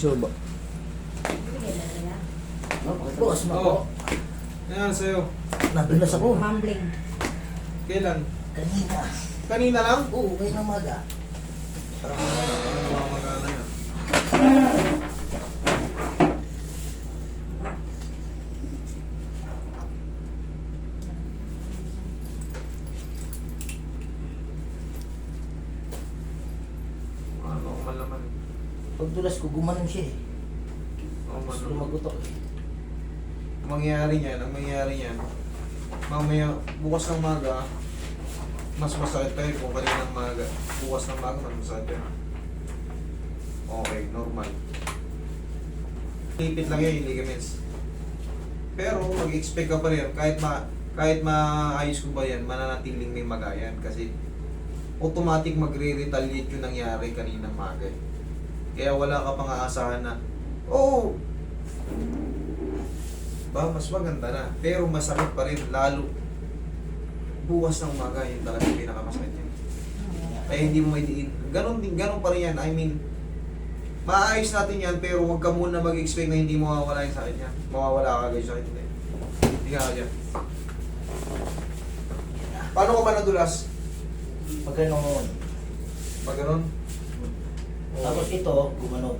Sure ba? Boss, Oo. mako. Ayan, sa'yo. Nadulas ako. Mumbling. Kailan? Kanina. Kanina lang? Oo, kayo ng maga. Ano mga magana yan? Ano ko malaman? Pagdulas ko, gumanon siya eh. Ano Tapos malaman? lumagutok eh. Ang mangyayari niyan, mamaya, bukas ng maga, mas masakit tayo kung kaninang maga. Bukas ng maga, mas masakit tayo. Okay, normal. Lipit lang yan yung ligaments. Pero mag-expect ka pa rin, kahit maayos ko ba yan, mananatiling may maga yan. Kasi automatic magre-retaliate yung nangyari kaninang maga. Kaya wala ka pang aasahan na, oh, ba, mas maganda na. Pero masakit pa rin, lalo bukas ng umaga, yun talaga yung pinakamasakit niya. Kaya hindi mo maidiin. Ganon pa rin yan. I mean, maayos natin yan, pero huwag ka muna mag-expect na hindi mawawala yung sakit niya. Mawawala ka agad yung sakit niya. Hindi ka dyan. Paano ka ba nadulas? Pag ganon. Pag ganon? Tapos ito, gumanon.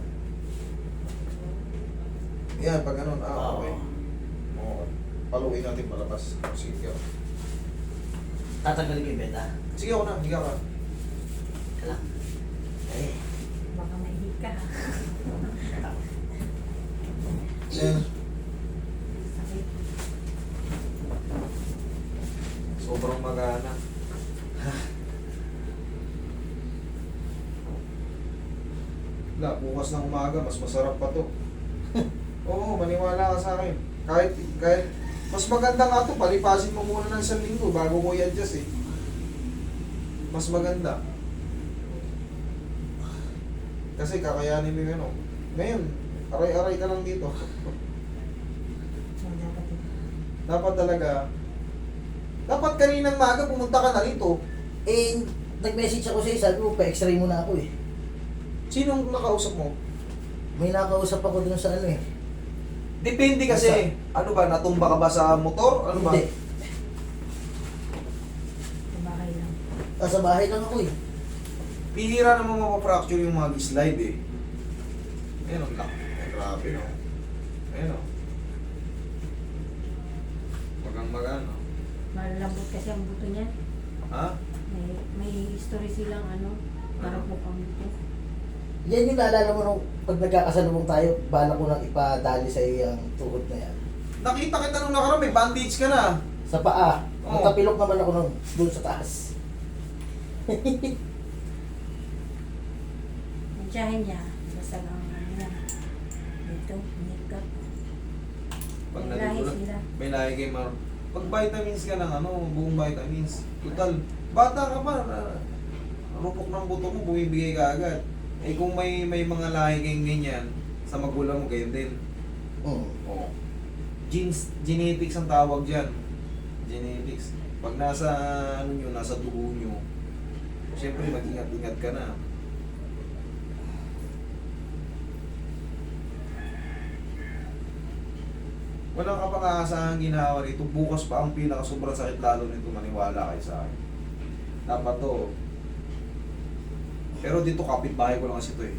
Yan, pag ganon. Oo. Okay. Okay. Paluin natin palabas. Sige, Tatanggalin ko yung benda. sige ako na, higa ka. Kala. Eh. Baka maihig ka. Yan. Sakit. Sobrang magana. Wala, bukas ng umaga, mas masarap pa to. Oo, maniwala ka sa akin. Kahit, mas maganda nga to, palipasin mo muna ng 1 linggo bago mo i-adjust eh. Mas maganda. Kasi kakayanin mo yung ano. Ngayon, aray-aray ka lang dito. Dapat talaga, dapat kaninang maga pumunta ka na rito. Eh, nag-message ako sa isa, sabi ko, pa-x-ray muna ako eh. Sinong nakausap mo? May nakausap ako dun sa ano eh. Depende kasi, ano ba, natumba ka ba sa motor? Ano ba? Hindi. Sa bahay lang. Nasa bahay lang ako eh. Pihira naman mapapfracture yung mga slide eh. Ayun ang laki. Ay, grabe no. Ayun o. Magang-magano. Malalambot kasi ang buto niya. Ha? May history silang ano, para po ang buto. Yan yung naalala mo nung pag nagkakasalubong tayo, bala ko nang ipadali sa iyang tuhod na yan. Nakita kita nung nakaraan, may bandage ka na. Sa paa. Oo. Nakapilok naman ako nun, doon sa taas. Ang tiyahin niya, basta lang ano yan. Dito, makeup. Pag May lahi natutulog, sila. may lahi kay Mar. Pag vitamins ka ng ano, buong vitamins. Total, bata ka pa. Rupok ng buto mo, bumibigay ka agad. Eh kung may mga lahi kayong ganyan, sa magulang mo, gayon din. Mm. Oo. Genetics ang tawag dyan. Genetics. Pag nasa, ano nyo, nasa dugo nyo, siyempre mag-ingat-ingat ka na. Walang kapag-aasahang ginawa rito. Bukas pa ang pinaka-sobrang sakit lalo nito. Maniwala kayo sa akin. Dapat to. Pero dito kapitbahay ko lang kasi ito eh.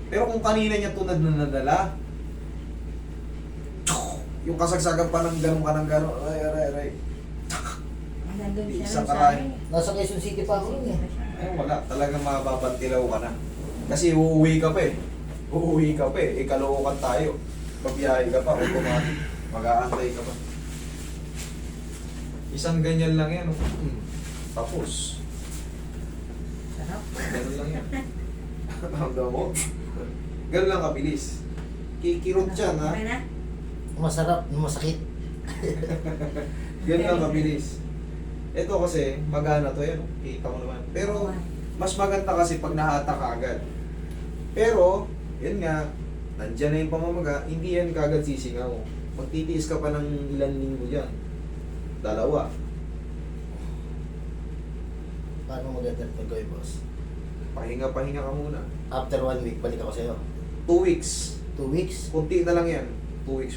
Pero kung kanina niya ito nadala, yung kasagsagan pa ng ganun ka ng ganun, aray. Nandun siya Isang nun sa karay. amin. Nasa Quezon City pa ako nun eh. Ay wala, talagang mababantilaw ka na. Kasi uuwi ka pa eh. Uuwi ka pa eh. Ikalookan tayo. Pabiyahe ka pa, automatic. Mag-aantay ka pa. Isang ganyan lang yan. Tapos. Sarap. Ganun lang yan. Ang mo? Ganun lang kabilis. Kikirot siya na. Okay na? Masarap, masakit. Ganun lang kabilis. Ito kasi, magana to yan. Kita mo naman. Pero, mas maganda kasi pag nahata ka agad. Pero, yun nga, nandyan na yung pamamaga, hindi yan kagad sisingaw. Magtitiis ka pa ng ilan linggo dyan. 2. Paano maganda pag gawin, boss? Pahinga ka muna. After 1 week, balik ako sa'yo. 2 weeks. 2 weeks. Kunti na lang yan. 2 weeks.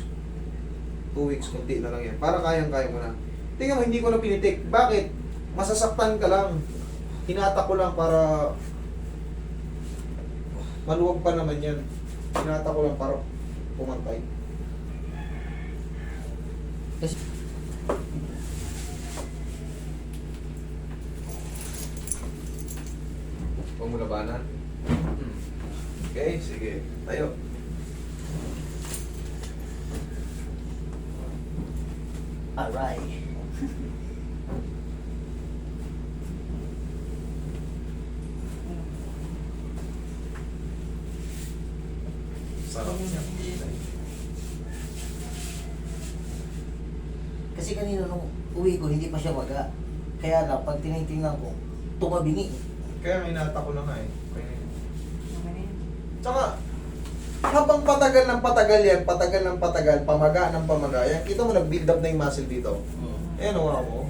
2 weeks, kunti na lang yan. Para kayang-kaya mo na. Tingnan mo, hindi ko na pinitik. Bakit? Masasaktan ka lang. Hinata ko lang para maluwag pa naman yan. Hinata ko lang para pumantay. Kasi Huwag mo labanan. Okay, sige. Tayo. aray. Sarap niya. Kasi kanina nung uwi ko, hindi pa siya maga. Kaya lang, pag tinitingnan ko, tumabingi. Kaya hinata ko lang nga eh. Okay. Ano yun? Tsaka, habang patagal ng patagal yan, patagal ng patagal, pamaga ng pamaga, yan, kita mo nag-build up na yung muscle dito. Ayan o nga mo.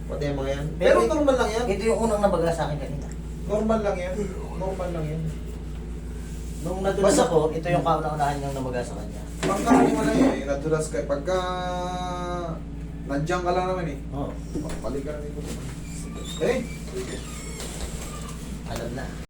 Pati yung mga yan. Pero normal lang yan. Ito yung unang nabaga sa akin kanina. Normal lang yan. Normal lang yan. Nung nadulas Basta- ako, ito yung kauna-unahan niyang nabaga sa kanya. Pagkaraniwan na yan eh, nadulas ka. Pagka nandiyan ka lang naman eh. Oo, Balik ka na dito. Eh, alam na.